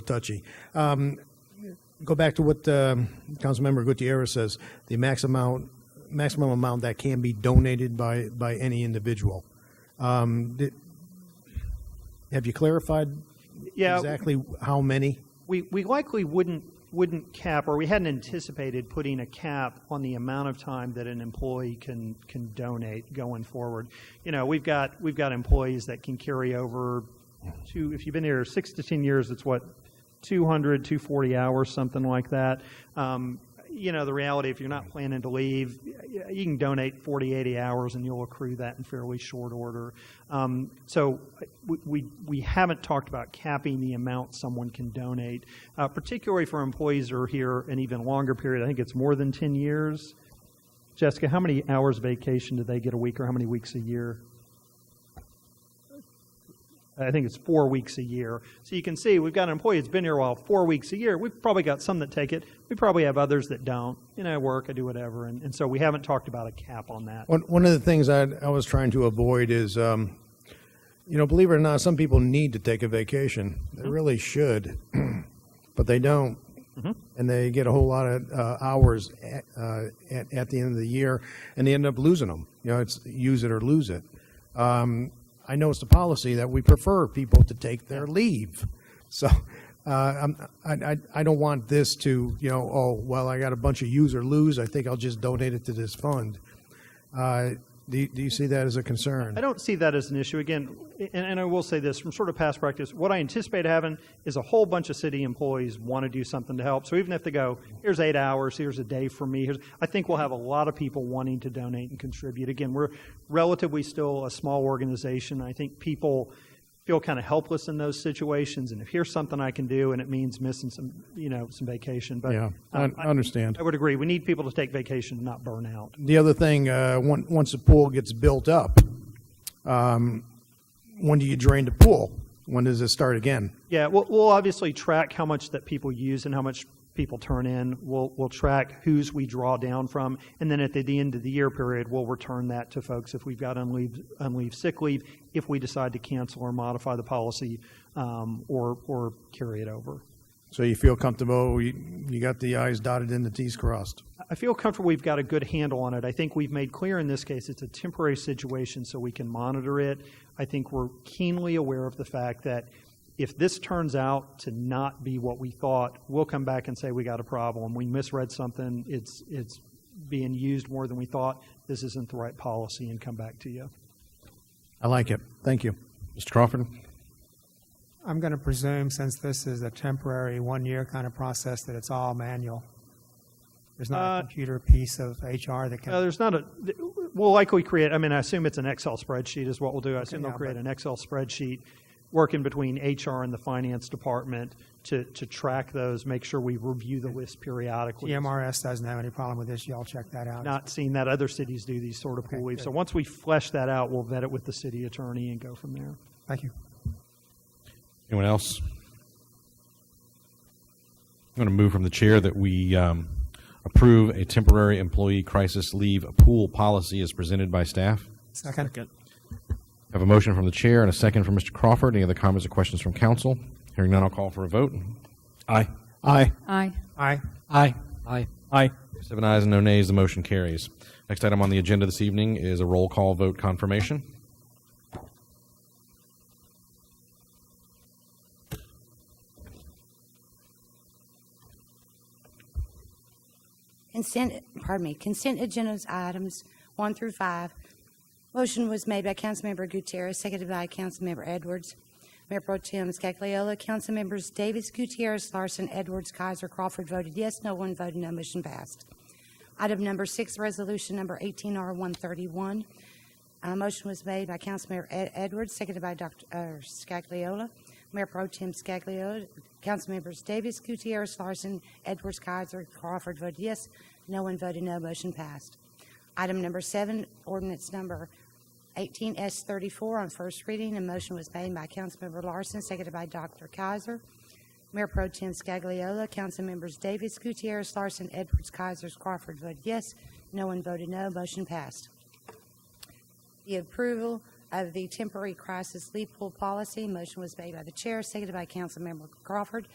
touchy. Go back to what Councilmember Gutierrez says, the maximum amount that can be donated by any individual. Have you clarified exactly how many? We likely wouldn't cap, or we hadn't anticipated putting a cap on the amount of time that an employee can donate going forward. We've got employees that can carry over if you've been here 6 to 10 years, it's 200, 240 hours, something like that. The reality, if you're not planning to leave, you can donate 40, 80 hours and you'll accrue that in fairly short order. So we haven't talked about capping the amount someone can donate, particularly for employees who are here an even longer period. I think it's more than 10 years. Jessica, how many hours vacation do they get a week, or how many weeks a year? I think it's 4 weeks a year. So you can see we've got an employee that's been here a while, 4 weeks a year. We've probably got some that take it. We probably have others that don't. I work, I do whatever. And so we haven't talked about a cap on that. One of the things I was trying to avoid is, believe it or not, some people need to take a vacation. They really should, but they don't. Mm-hmm. And they get a whole lot of hours at the end of the year, and they end up losing them. It's use it or lose it. I know it's the policy that we prefer people to take their leave. So I don't want this to, I got a bunch of use or lose. I think I'll just donate it to this fund. Do you see that as a concern? I don't see that as an issue. Again, and I will say this, from sort of past practice, what I anticipate having is a whole bunch of city employees want to do something to help. So even if they go, here's 8 hours, here's a day for me, I think we'll have a lot of people wanting to donate and contribute. Again, we're relatively still a small organization. I think people feel kind of helpless in those situations, and if here's something I can do and it means missing some vacation. But Yeah, I understand. I would agree. We need people to take vacation and not burn out. The other thing, once the pool gets built up, when do you drain the pool? When does it start again? Yeah, we'll obviously track how much that people use and how much people turn in. We'll track whose we draw down from, and then at the end of the year period, we'll return that to folks if we've got unleave sick leave, if we decide to cancel or modify the policy, or carry it over. So you feel comfortable, you got the I's dotted and the T's crossed? I feel comfortable we've got a good handle on it. I think we've made clear in this case it's a temporary situation so we can monitor it. I think we're keenly aware of the fact that if this turns out to not be what we thought, we'll come back and say we got a problem. We misread something. It's being used more than we thought. This isn't the right policy, and come back to you. I like it. Thank you. Mr. Crawford? I'm going to presume, since this is a temporary one-year kind of process, that it's all manual. There's not a computer piece of HR that can... There's not a... We'll likely create... I assume it's an Excel spreadsheet is what we'll do. I assume yeah, they'll create an Excel spreadsheet working between HR and the finance department to track those, make sure we review the list periodically. GMRS doesn't have any problem with this. Y'all check that out. Not seen that other cities do these sort of pool leaves. So once we flesh that out, we'll vet it with the city attorney and go from there. Thank you. Anyone else? I'm going to move from the chair that we approve a temporary employee crisis leave pool policy as presented by staff. Second. I have a motion from the chair and a second from Mr. Crawford. Any other comments or questions from council? Hearing none, I'll call for a vote. Aye. Aye. Aye. Aye. Aye. Aye. Aye. 7 ayes and no nays, the motion carries. Next item on the agenda this evening is a roll call vote confirmation. Consent agenda items 1 through 5. Motion was made by Councilmember Gutierrez, seconded by Councilmember Edwards. Mayor Pro Tem Scagliola, Councilmembers Davis, Gutierrez, Larson, Edwards, Kaiser, Crawford voted yes. No one voted no. Motion passed. Item number 6, resolution number 18R131. Motion was made by Councilmember Edwards, seconded by Dr. Scagliola. Mayor Pro Tem Scagliola, Councilmembers Davis, Gutierrez, Larson, Edwards, Kaiser, Crawford voted yes. No one voted no. Motion passed. Item number 7, ordinance number 18S34 on first reading. A motion was made by Councilmember Larson, seconded by Dr. Kaiser. Mayor Pro Tem Scagliola, Councilmembers Davis, Gutierrez, Larson, Edwards, Kaiser, Crawford voted yes. No one voted no. Motion passed. The approval of the temporary crisis leave pool policy. Motion was made by the chair, seconded by Councilmember Crawford.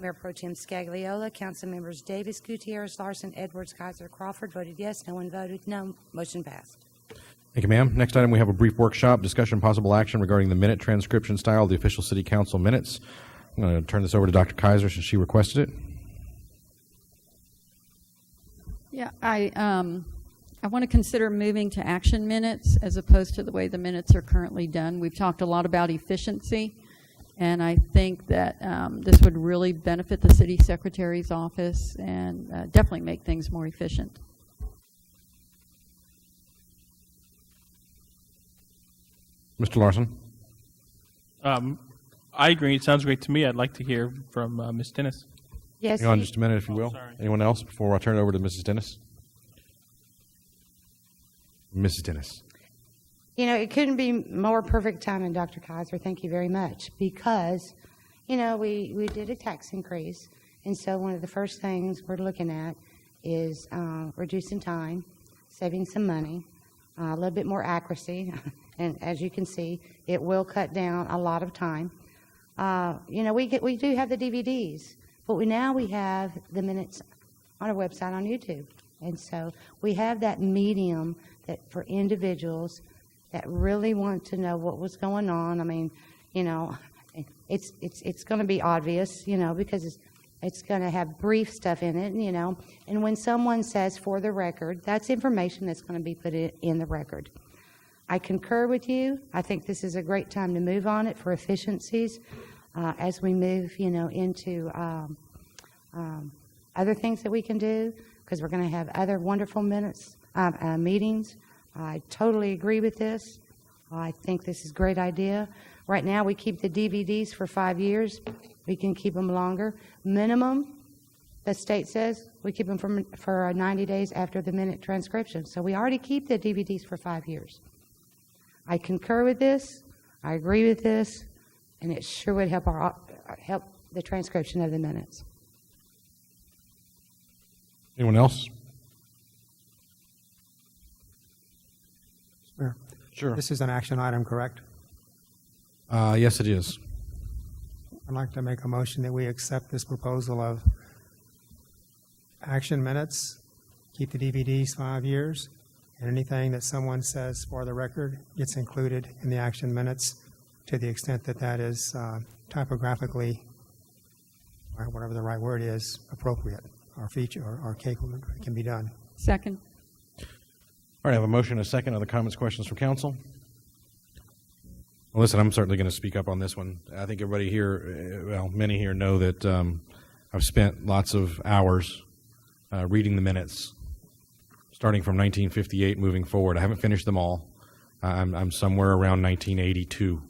Mayor Pro Tem Scagliola, Councilmembers Davis, Gutierrez, Larson, Edwards, Kaiser, Crawford voted yes. No one voted no. Motion passed. Thank you, ma'am. Next item, we have a brief workshop, discussion, possible action regarding the minute transcription style of the official city council minutes. I'm going to turn this over to Dr. Kaiser since she requested it. Yeah, I want to consider moving to action minutes as opposed to the way the minutes are currently done. We've talked a lot about efficiency, and I think that this would really benefit the city secretary's office and definitely make things more efficient. Mr. Larson. I agree. It sounds great to me. I'd like to hear from Ms. Dennis. Yes. Hang on just a minute, if you will. Anyone else before I turn it over to Mrs. Dennis? Mrs. Dennis. You know, it couldn't be more perfect timing, Dr. Kaiser. Thank you very much. Because, you know, we did a tax increase, and so one of the first things we're looking at is reducing time, saving some money, a little bit more accuracy, and as you can see, it will cut down a lot of time. You know, we do have the DVDs, but now we have the minutes on our website on YouTube, and so we have that medium that for individuals that really want to know what was going on. I mean, you know, it's going to be obvious, you know, because it's going to have brief stuff in it, you know. And when someone says for the record, that's information that's going to be put in the record. I concur with you. I think this is a great time to move on it for efficiencies as we move, you know, into other things that we can do, because we're going to have other wonderful meetings. I totally agree with this. I think this is a great idea. Right now, we keep the DVDs for 5 years. We can keep them longer. Minimum, the state says, we keep them for 90 days after the minute transcription. So we already keep the DVDs for 5 years. I concur with this. I agree with this, and it sure would help help the transcription of the minutes. Anyone else? Mayor, Sure. this is an action item, correct? Yes, it is. I'd like to make a motion that we accept this proposal of action minutes, keep the DVDs 5 years, and anything that someone says for the record gets included in the action minutes to the extent that that is typographically, or whatever the right word is, appropriate or feature or capable, can be done. Second. All right, I have a motion and a second. Other comments, questions from council? Well, listen, I'm certainly going to speak up on this one. I think everybody here, well, many here know that I've spent lots of hours reading the minutes, starting from 1958 moving forward. I haven't finished them all. I'm somewhere around 1982.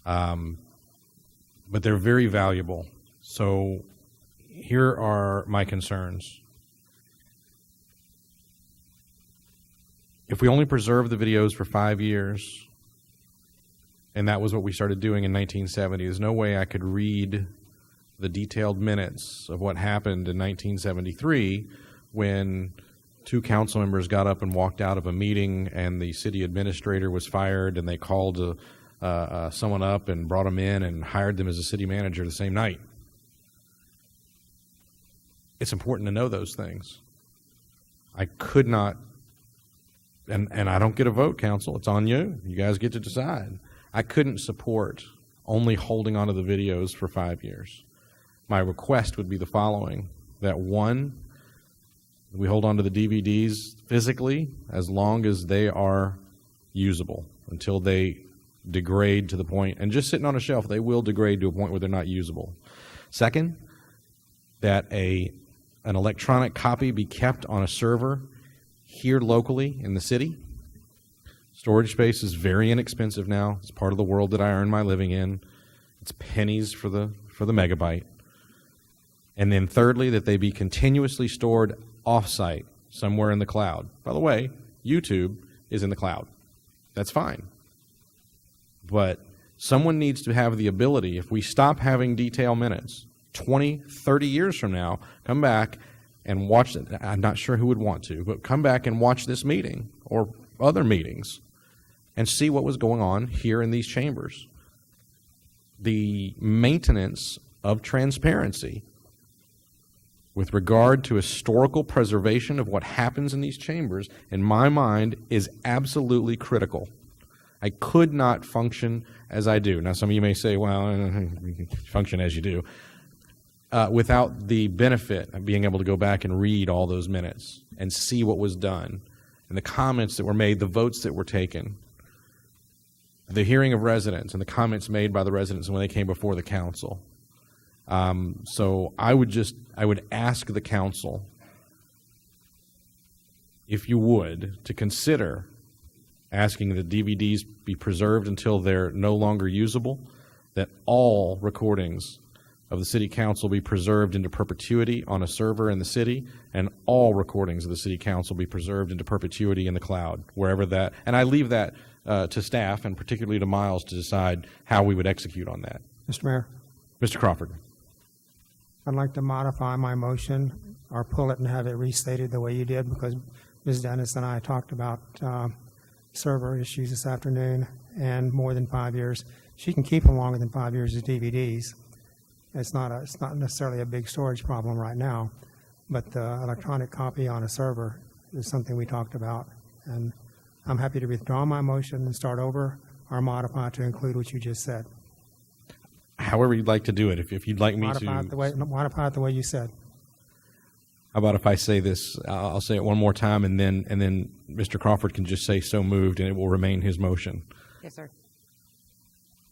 But they're very valuable. So here are my concerns. If we only preserve the videos for 5 years, and that was what we started doing in 1970, there's no way I could read the detailed minutes of what happened in 1973 when 2 council members got up and walked out of a meeting and the city administrator was fired, and they called someone up and brought him in and hired them as a city manager the same night. It's important to know those things. I could not, and I don't get a vote, council. It's on you. You guys get to decide. I couldn't support only holding onto the videos for 5 years. My request would be the following, that one, we hold on to the DVDs physically as long as they are usable, until they degrade to the point, and just sitting on a shelf, they will degrade to a point where they're not usable. Second, that an electronic copy be kept on a server here locally in the city. Storage space is very inexpensive now. It's part of the world that I earn my living in. It's pennies for the megabyte. And then thirdly, that they be continuously stored off-site, somewhere in the cloud. By the way, YouTube is in the cloud. That's fine. But someone needs to have the ability, if we stop having detail minutes, 20, 30 years from now, come back and watch it. I'm not sure who would want to, but come back and watch this meeting or other meetings and see what was going on here in these chambers. The maintenance of transparency with regard to historical preservation of what happens in these chambers, in my mind, is absolutely critical. I could not function as I do. Now, some of you may say, well, function as you do, without the benefit of being able to go back and read all those minutes and see what was done, and the comments that were made, the votes that were taken, the hearing of residents and the comments made by the residents when they came before the council. So I would ask the council, if you would, to consider asking that DVDs be preserved until they're no longer usable, that all recordings of the city council be preserved into perpetuity on a server in the city, and all recordings of the city council be preserved into perpetuity in the cloud, wherever that, and I leave that to staff and particularly to Miles to decide how we would execute on that. Mr. Mayor, Mr. Crawford. I'd like to modify my motion or pull it and have it restated the way you did, because Ms. Dennis and I talked about server issues this afternoon, and more than 5 years. She can keep them longer than 5 years as DVDs. It's not necessarily a big storage problem right now, but the electronic copy on a server is something we talked about. And I'm happy to withdraw my motion and start over or modify to include what you just said. However you'd like to do it. If you'd like me Modify it the way you said. How about if I say this, I'll say it one more time, and then Mr. Crawford can just say so moved, and it will remain his motion. Yes, sir.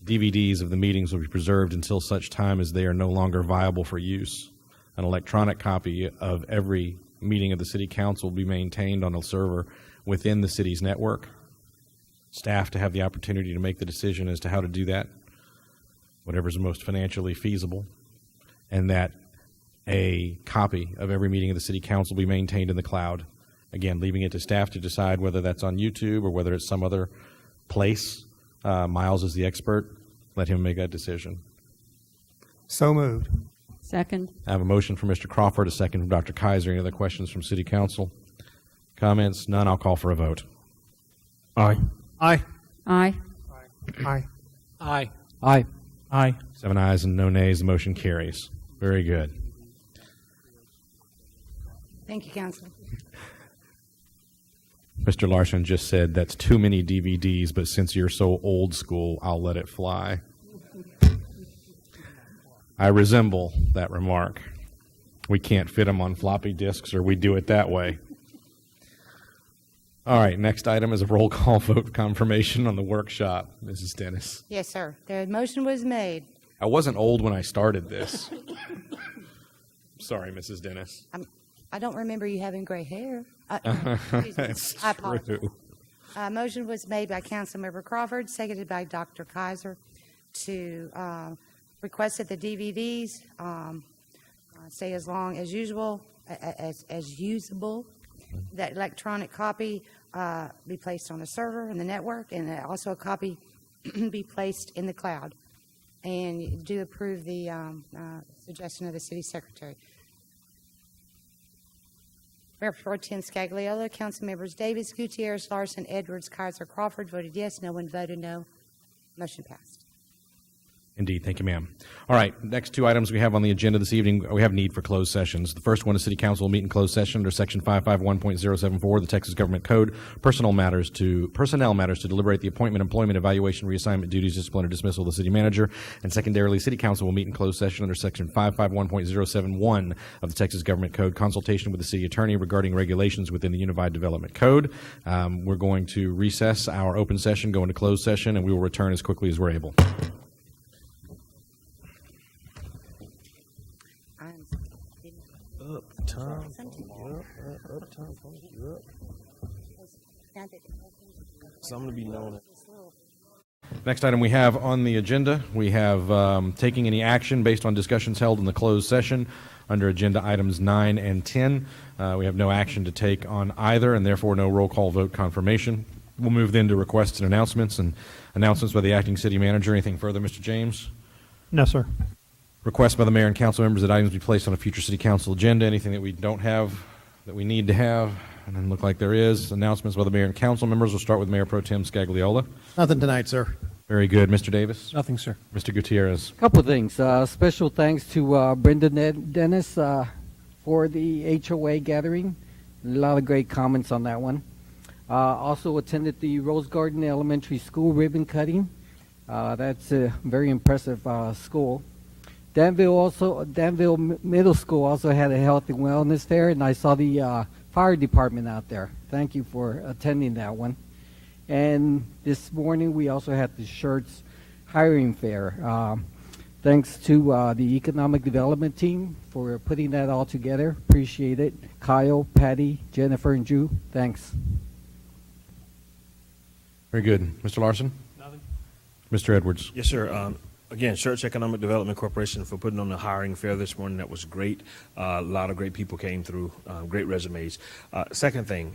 DVDs of the meetings will be preserved until such time as they are no longer viable for use. An electronic copy of every meeting of the city council will be maintained on a server within the city's network. Staff to have the opportunity to make the decision as to how to do that. whatever's most financially feasible, and that a copy of every meeting of the city council be maintained in the cloud. Again, leaving it to staff to decide whether that's on YouTube or whether it's some other place. Miles is the expert. Let him make that decision. So moved. Second. I have a motion from Mr. Crawford, a second from Dr. Kaiser. Any other questions from city council? Comments? None. I'll call for a vote. Aye. Aye. Aye. Aye. Aye. Aye. Aye. 7 ayes and no nays. The motion carries. Very good. Thank you, Council. Mr. Larson just said that's too many DVDs, but since you're so old school, I'll let it fly. I resemble that remark. We can't fit them on floppy disks, or we do it that way. All right, next item is a roll call vote confirmation on the workshop. Mrs. Dennis. Yes, sir. The motion was made. I wasn't old when I started this. Sorry, Mrs. Dennis. I don't remember you having gray hair. That's I apologize. true. Motion was made by Councilmember Crawford, seconded by Dr. Kaiser, to request that the DVDs stay as long as usual, as usable, that electronic copy be placed on a server in the network, and that also a copy be placed in the cloud. And you do approve the suggestion of the city secretary. Mayor Pro Tem Scagliola, Council Members Davis, Gutierrez, Larson, Edwards, Kaiser, Crawford voted yes. No one voted no. Motion passed. Indeed. Thank you, ma'am. All right. Next two items we have on the agenda this evening, we have need for closed sessions. The first one is City Council will meet in closed session under Section 551.074 of the Texas Government Code, personnel matters to deliberate the appointment, employment, evaluation, reassignment, duties, discipline, or dismissal of the city manager. And secondarily, City Council will meet in closed session under Section 551.071 of the Texas Government Code, consultation with the city attorney regarding regulations within the Unified Development Code. We're going to recess our open session, go into closed session, and we will return as quickly as we're able. So I'm going to be known. Next item we have on the agenda, we have taking any action based on discussions held in the closed session under agenda items 9 and 10. We have no action to take on either, and therefore no roll call vote confirmation. We'll move then to requests and announcements by the acting city manager. Anything further, Mr. James? No, sir. Request by the mayor and council members that items be placed on a future city council agenda. Anything that we don't have that we need to have? And doesn't look like there is. Announcements by the mayor and council members. We'll start with Mayor Pro Tem Scagliola. Nothing tonight, sir. Very good. Mr. Davis? Nothing, sir. Mr. Gutierrez? Couple of things. Special thanks to Brenda Dennis for the HOA gathering. A lot of great comments on that one. Also attended the Rose Garden Elementary School ribbon cutting. That's a very impressive school. Danville Middle School also had a health and wellness fair, and I saw the fire department out there. Thank you for attending that one. And this morning we also had the Schertz hiring fair. Thanks to the economic development team for putting that all together. Appreciate it. Kyle, Patty, Jennifer, and Drew, thanks. Very good. Mr. Larson? Nothing. Mr. Edwards? Yes, sir. Again, Schertz Economic Development Corporation for putting on the hiring fair this morning. That was great. A lot of great people came through, great resumes. Second thing,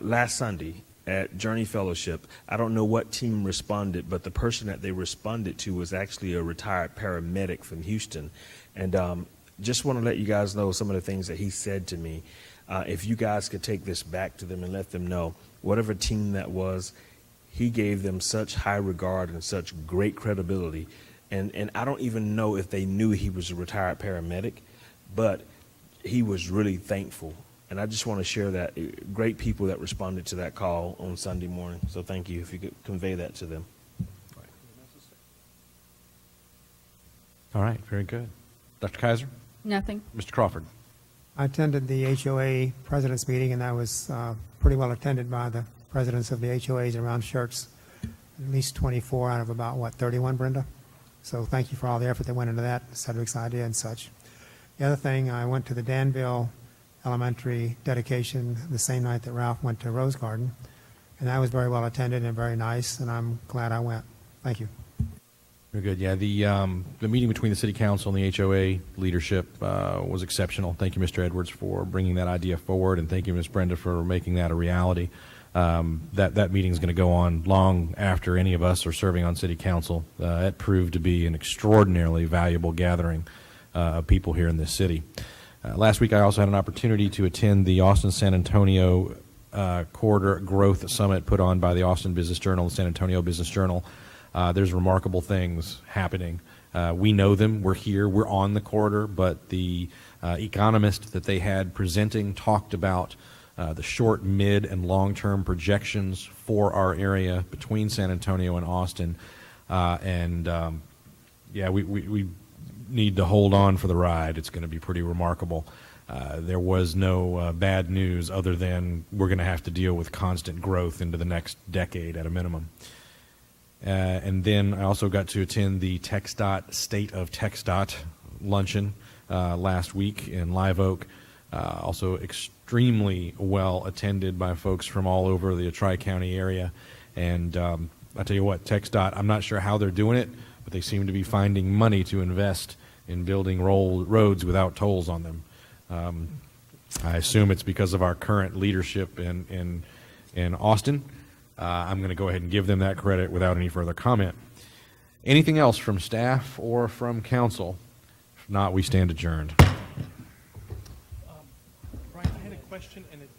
last Sunday at Journey Fellowship, I don't know what team responded, but the person that they responded to was actually a retired paramedic from Houston. And just want to let you guys know some of the things that he said to me. If you guys could take this back to them and let them know, whatever team that was, he gave them such high regard and such great credibility. And I don't even know if they knew he was a retired paramedic, but he was really thankful. And I just want to share that. Great people that responded to that call on Sunday morning. So thank you if you could convey that to them. All right. Very good. Dr. Kaiser? Nothing. Mr. Crawford? I attended the HOA president's meeting, and that was pretty well attended by the presidents of the HOAs around Schertz. At least 24 out of about, 31, Brenda? So thank you for all the effort that went into that, Cedric's idea and such. The other thing, I went to the Danville Elementary dedication the same night that Ralph went to Rose Garden, and that was very well attended and very nice, and I'm glad I went. Thank you. Very good. Yeah, the meeting between the city council and the HOA leadership was exceptional. Thank you, Mr. Edwards, for bringing that idea forward, and thank you, Ms. Brenda, for making that a reality. That meeting is going to go on long after any of us are serving on city council. It proved to be an extraordinarily valuable gathering of people here in this city. Last week, I also had an opportunity to attend the Austin-San Antonio Corridor Growth Summit put on by the Austin Business Journal and San Antonio Business Journal. There's remarkable things happening. We know them. We're here. We're on the corridor, but the economist that they had presenting talked about the short, mid, and long-term projections for our area between San Antonio and Austin. We need to hold on for the ride. It's going to be pretty remarkable. There was no bad news other than we're going to have to deal with constant growth into the next decade at a minimum. And then I also got to attend the TxDOT State of TxDOT luncheon last week in Live Oak. Also extremely well attended by folks from all over the Tri-County area. And I tell you what, TxDOT, I'm not sure how they're doing it, but they seem to be finding money to invest in building roads without tolls on them. I assume it's because of our current leadership in Austin. I'm going to go ahead and give them that credit without any further comment. Anything else from staff or from council? If not, we stand adjourned. Brian, I had a question, and it